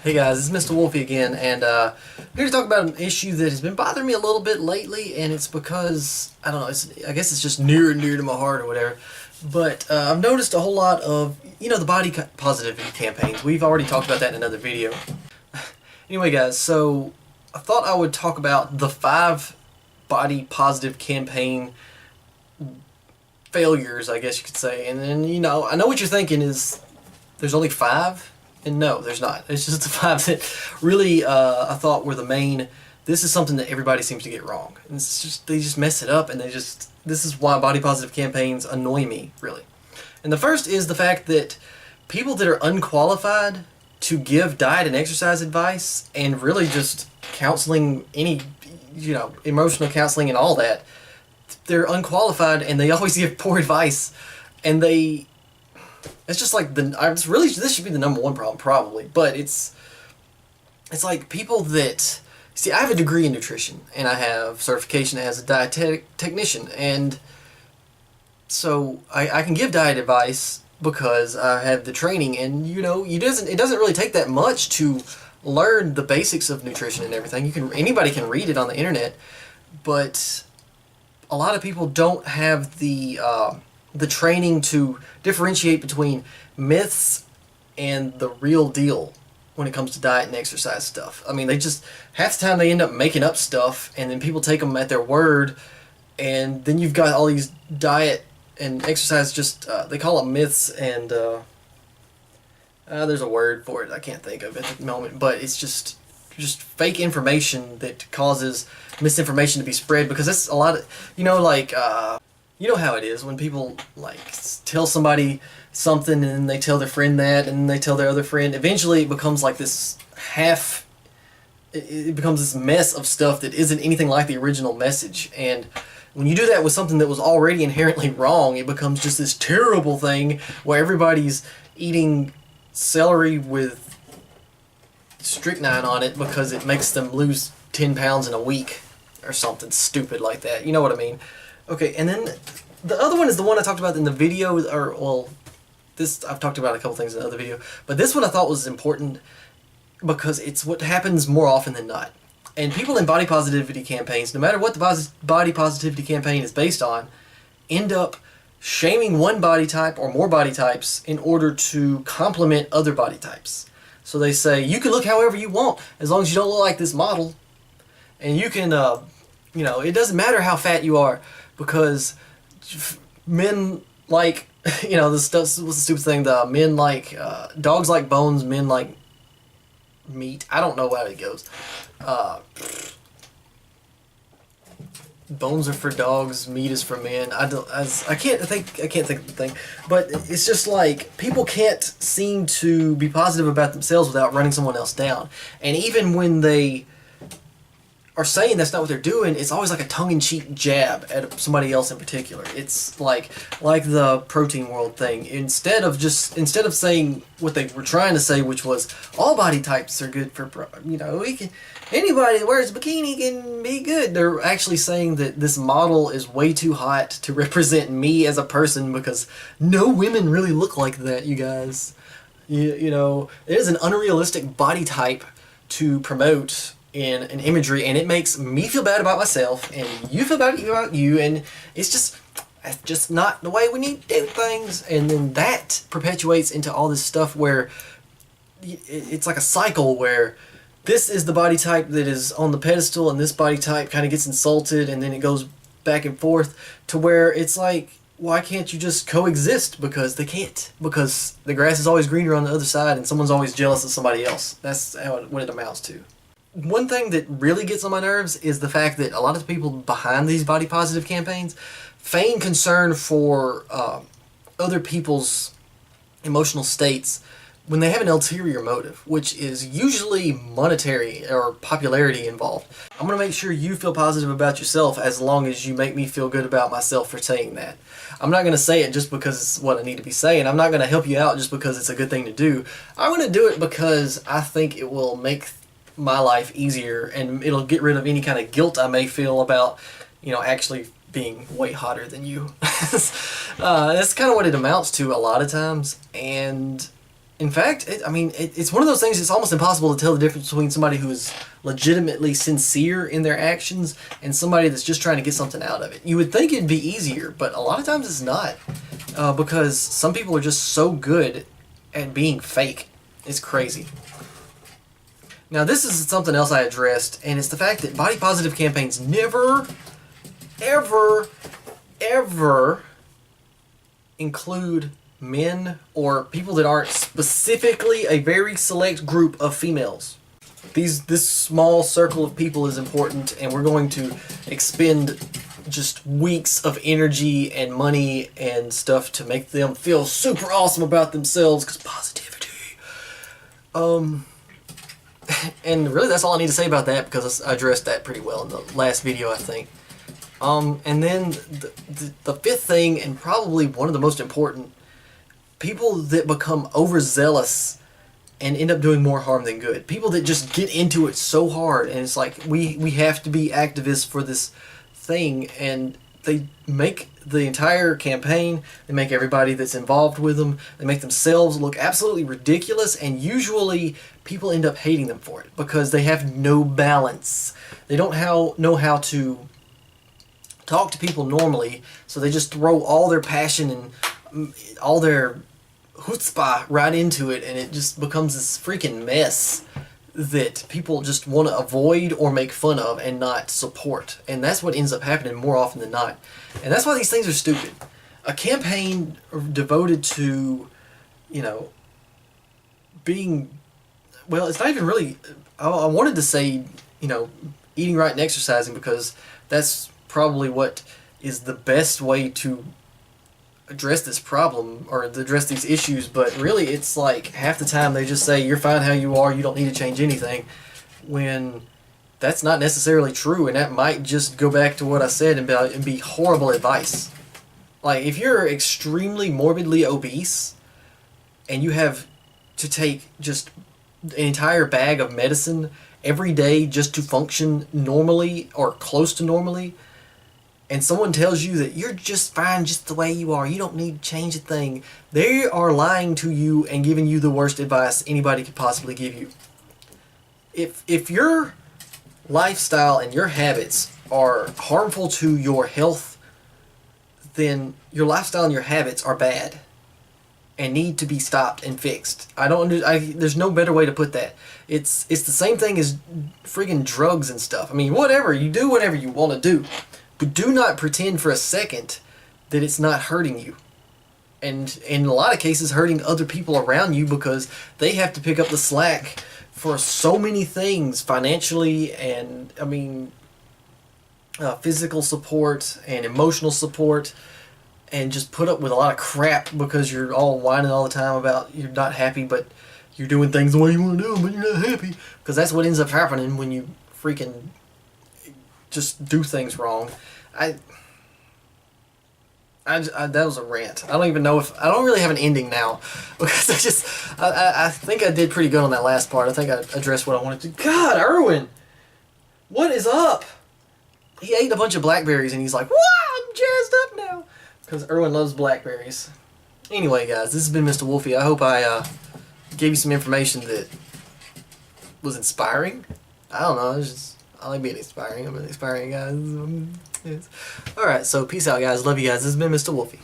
Hey guys, it's Mr. Wolfie again, and here to talk about an issue that has been bothering me a little bit lately, and it's because, I don't know, I guess it's just near and dear to my heart or whatever, but I've noticed a whole lot of, the body positivity campaigns. We've already talked about that in another video. Anyway guys, so I thought I would talk about the 5 body positive campaign failures, I guess you could say, and then, I know what you're thinking is, there's only 5? And no, there's not. It's just the 5 that really I thought were the main. This is something that everybody seems to get wrong. And it's just they just mess it up, and this is why body positive campaigns annoy me, really. And the first is the fact that people that are unqualified to give diet and exercise advice and really just counseling, any emotional counseling and all that, they're unqualified and they always give poor advice, and it's just like this should be the #1 problem probably, but it's like people that, see, I have a degree in nutrition and I have certification as a dietetic technician, and so I can give diet advice because I have the training, and it doesn't really take that much to learn the basics of nutrition and everything. Anybody can read it on the internet, but a lot of people don't have the training to differentiate between myths and the real deal when it comes to diet and exercise stuff. I mean, half the time they end up making up stuff, and then people take them at their word, and then you've got all these diet and exercise they call them myths, and there's a word for it I can't think of at the moment, but it's just fake information that causes misinformation to be spread, because that's a lot of, you know how it is when people tell somebody something and then they tell their friend that and then they tell their other friend. Eventually it becomes like this it becomes this mess of stuff that isn't anything like the original message. And when you do that with something that was already inherently wrong, it becomes just this terrible thing where everybody's eating celery with strychnine on it because it makes them lose 10 pounds in a week or something stupid like that. You know what I mean? Okay, and then the other one is the one I talked about in the video, I've talked about a couple things in the other video, but this one I thought was important because it's what happens more often than not. And people in body positivity campaigns, no matter what the body positivity campaign is based on, end up shaming one body type or more body types in order to complement other body types. So they say, you can look however you want as long as you don't look like this model, and you can, it doesn't matter how fat you are, because men like, this stuff was the stupid thing, men like, dogs like bones, men like meat. I don't know how it goes. Bones are for dogs, meat is for men. I can't think of the thing, but it's just like people can't seem to be positive about themselves without running someone else down. And even when they are saying that's not what they're doing, it's always like a tongue-in-cheek jab at somebody else in particular. It's like the protein world thing. Instead of saying what they were trying to say, which was all body types are good for, anybody that wears a bikini can be good. They're actually saying that this model is way too hot to represent me as a person, because no women really look like that, you guys. It is an unrealistic body type to promote in an imagery, and it makes me feel bad about myself, and you feel bad about you, and it's just not the way we need to do things. And then that perpetuates into all this stuff where it's like a cycle where this is the body type that is on the pedestal, and this body type kind of gets insulted, and then it goes back and forth to where it's like, why can't you just coexist? Because they can't, because the grass is always greener on the other side, and someone's always jealous of somebody else. That's what it amounts to. One thing that really gets on my nerves is the fact that a lot of the people behind these body positive campaigns feign concern for other people's emotional states when they have an ulterior motive, which is usually monetary or popularity involved. I'm going to make sure you feel positive about yourself as long as you make me feel good about myself for saying that. I'm not going to say it just because it's what I need to be saying. I'm not going to help you out just because it's a good thing to do. I'm going to do it because I think it will make my life easier, and it'll get rid of any kind of guilt I may feel about, actually being way hotter than you. That's kind of what it amounts to a lot of times, and In fact, it's one of those things. It's almost impossible to tell the difference between somebody who is legitimately sincere in their actions and somebody that's just trying to get something out of it. You would think it'd be easier, but a lot of times it's not, because some people are just so good at being fake. It's crazy. Now, this is something else I addressed, and it's the fact that body positive campaigns never, ever, ever include men or people that aren't specifically a very select group of females. This small circle of people is important, and we're going to expend just weeks of energy and money and stuff to make them feel super awesome about themselves, because positivity. And really that's all I need to say about that, because I addressed that pretty well in the last video, I think. And then the fifth thing, and probably one of the most important, people that become overzealous and end up doing more harm than good. People that just get into it so hard, and it's like, we have to be activists for this thing, and they make the entire campaign, they make everybody that's involved with them, they make themselves look absolutely ridiculous, and usually people end up hating them for it because they have no balance. They don't know how to talk to people normally, so they just throw all their passion and all their chutzpah right into it, and it just becomes this freaking mess that people just want to avoid or make fun of and not support. And that's what ends up happening more often than not. And that's why these things are stupid. A campaign devoted to, being, well, it's not even really, I wanted to say, eating right and exercising, because that's probably what is the best way to address this problem or address these issues, but really it's like half the time they just say you're fine how you are, you don't need to change anything, when that's not necessarily true, and that might just go back to what I said and be horrible advice. Like, if you're extremely morbidly obese and you have to take just an entire bag of medicine every day just to function normally or close to normally, and someone tells you that you're just fine just the way you are, you don't need to change a thing, they are lying to you and giving you the worst advice anybody could possibly give you. If your lifestyle and your habits are harmful to your health, then your lifestyle and your habits are bad and need to be stopped and fixed. There's no better way to put that. It's the same thing as friggin' drugs and stuff. I mean, whatever, you do whatever you want to do. But do not pretend for a second that it's not hurting you. And in a lot of cases, hurting other people around you, because they have to pick up the slack for so many things, financially and, physical support and emotional support, and just put up with a lot of crap because you're all whining all the time about you're not happy, but you're doing things the way you want to do them, but you're not happy. Because that's what ends up happening when you freaking just do things wrong. That was a rant. I don't even know I don't really have an ending now, because I think I did pretty good on that last part. I think I addressed what I wanted to. God, Erwin, what is up? He ate a bunch of blackberries and he's like, "Wow, I'm jazzed up now," because Erwin loves blackberries. Anyway, guys, this has been Mr. Wolfie. I hope I gave you some information that was inspiring. I don't know. I like being inspiring. I'm an inspiring guy. Yes. Alright, so peace out, guys. Love you guys. This has been Mr. Wolfie.